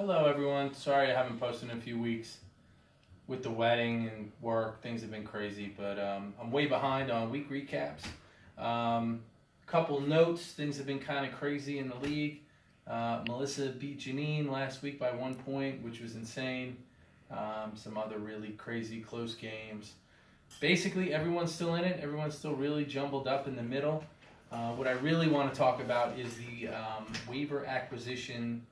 Hello everyone, sorry I haven't posted in a few weeks with the wedding and work. Things have been crazy, but I'm way behind on week recaps. Couple notes, things have been kind of crazy in the league. Melissa beat Janine last week by 1 point, which was insane. Some other really crazy close games. Basically everyone's still in it, everyone's still really jumbled up in the middle. What I really want to talk about is the waiver acquisition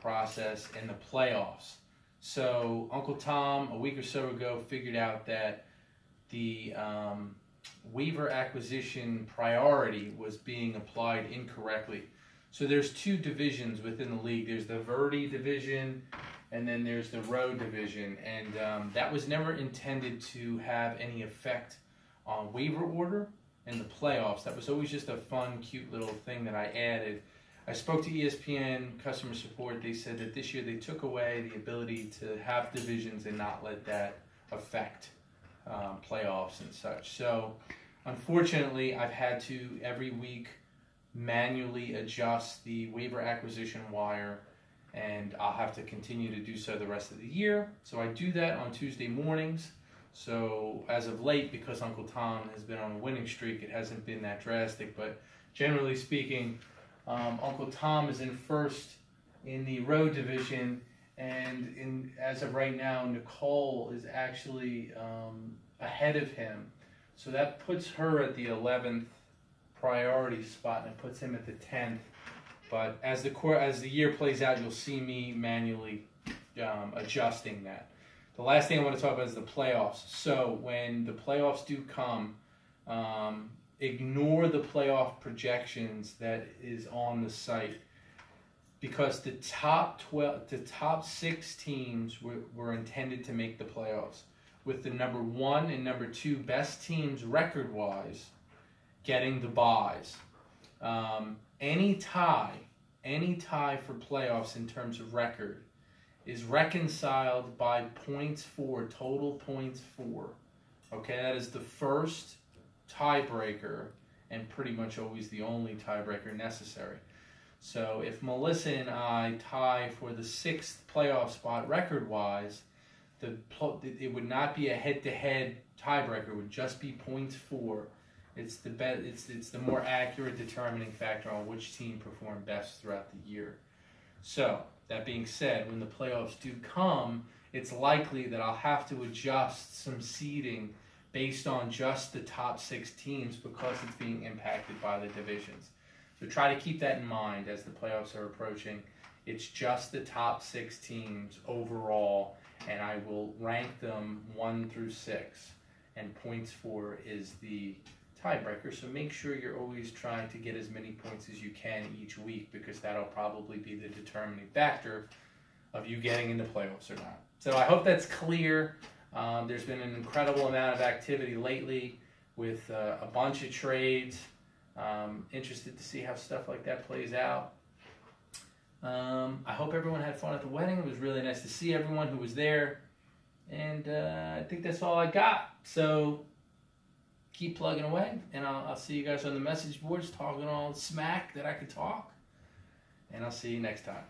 process and the playoffs. So Uncle Tom, a week or so ago, figured out that the waiver acquisition priority was being applied incorrectly. So there's two divisions within the league. There's the Verde division and then there's the Road division. And that was never intended to have any effect on waiver order and the playoffs. That was always just a fun, cute little thing that I added. I spoke to ESPN customer support. They said that this year they took away the ability to have divisions and not let that affect playoffs and such. So unfortunately, I've had to every week manually adjust the waiver acquisition wire, and I'll have to continue to do so the rest of the year. So I do that on Tuesday mornings. So as of late, because Uncle Tom has been on a winning streak, it hasn't been that drastic, but generally speaking, Uncle Tom is in first in the Road division, and as of right now, Nicole is actually ahead of him. So that puts her at the 11th priority spot and puts him at the 10th. But as the year plays out, you'll see me manually adjusting that. The last thing I want to talk about is the playoffs. So when the playoffs do come, ignore the playoff projections that is on the site, because the top 6 teams were intended to make the playoffs, with the number 1 and number 2 best teams record-wise getting the byes. Any tie for playoffs in terms of record is reconciled by points for, total points for. Okay, that is the first tiebreaker and pretty much always the only tiebreaker necessary. So if Melissa and I tie for the 6th playoff spot record-wise, it would not be a head-to-head tiebreaker. It would just be points for. It's the more accurate determining factor on which team performed best throughout the year. So that being said, when the playoffs do come, it's likely that I'll have to adjust some seeding based on just the top 6 teams because it's being impacted by the divisions. So try to keep that in mind as the playoffs are approaching. It's just the top 6 teams overall, and I will rank them 1 through 6, and points for is the tiebreaker. So make sure you're always trying to get as many points as you can each week, because that'll probably be the determining factor of you getting into playoffs or not. So I hope that's clear. There's been an incredible amount of activity lately with a bunch of trades. Interested to see how stuff like that plays out. I hope everyone had fun at the wedding. It was really nice to see everyone who was there. And I think that's all I got. So keep plugging away, and I'll see you guys on the message boards talking all smack that I can talk. And I'll see you next time.